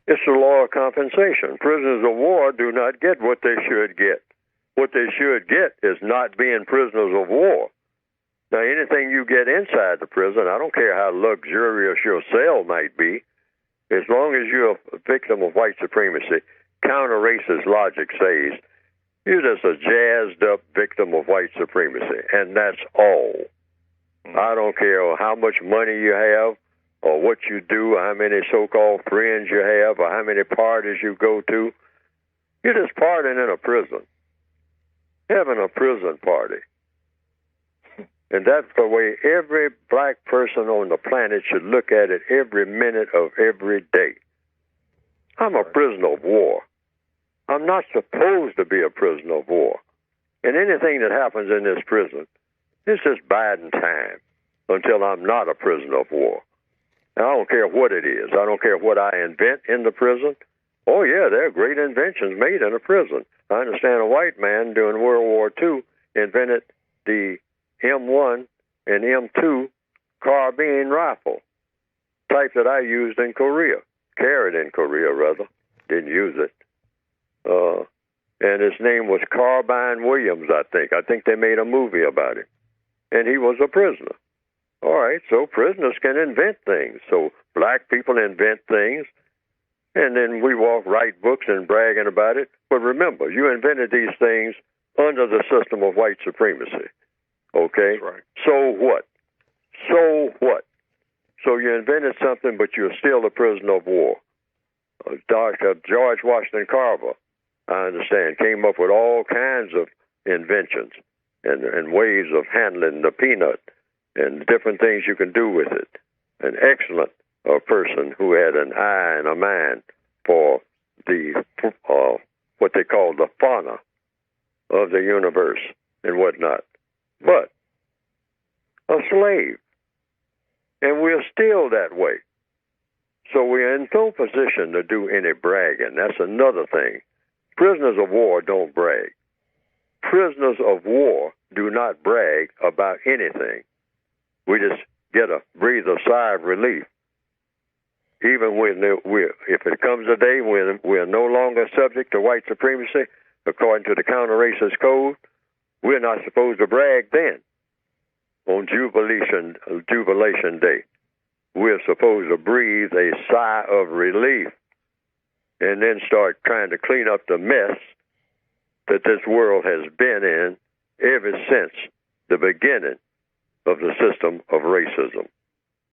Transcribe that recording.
It's the law of compensation. Prisoners of war do not get what they should get. What they should get is not being prisoners of war. Now, anything you get inside the prison, I don't care how luxurious your cell might be, as long as you're a victim of white supremacy, counter-racist logic says you're just a jazzed-up victim of white supremacy, and that's all. I don't care how much money you have or what you do, or how many so-called friends you have, or how many parties you go to. You're just partying in a prison, having a prison party. And that's the way every black person on the planet should look at it every minute of every day. I'm a prisoner of war. I'm not supposed to be a prisoner of war. And anything that happens in this prison is just biding time until I'm not a prisoner of war. And I don't care what it is. I don't care what I invent in the prison. Oh, yeah, there are great inventions made in a prison. I understand a white man during World War II invented the M1 and M2 carbine rifle, type that I used in Korea, carried in Korea, rather. Didn't use it. And his name was Carbine Williams, I think. I think they made a movie about him. And he was a prisoner. All right, so prisoners can invent things. So black people invent things, and then we write books and bragging about it. But remember, you invented these things under the system of white supremacy. Okay? That's right. So what? So what? So you invented something, but you're still a prisoner of war. Dr. George Washington Carver, I understand, came up with all kinds of inventions and ways of handling the peanut and different things you can do with it. An excellent person who had an eye and a mind for the what they call the fauna of the universe and whatnot. But a slave. And we're still that way. So we're in no position to do any bragging. That's another thing. Prisoners of war don't brag. Prisoners of war do not brag about anything. We just breathe a sigh of relief. Even when if it comes a day when we're no longer subject to white supremacy, according to the counter-racist code, we're not supposed to brag then. On Jubilation Day, we're supposed to breathe a sigh of relief and then start trying to clean up the mess that this world has been in ever since the beginning of the system of racism.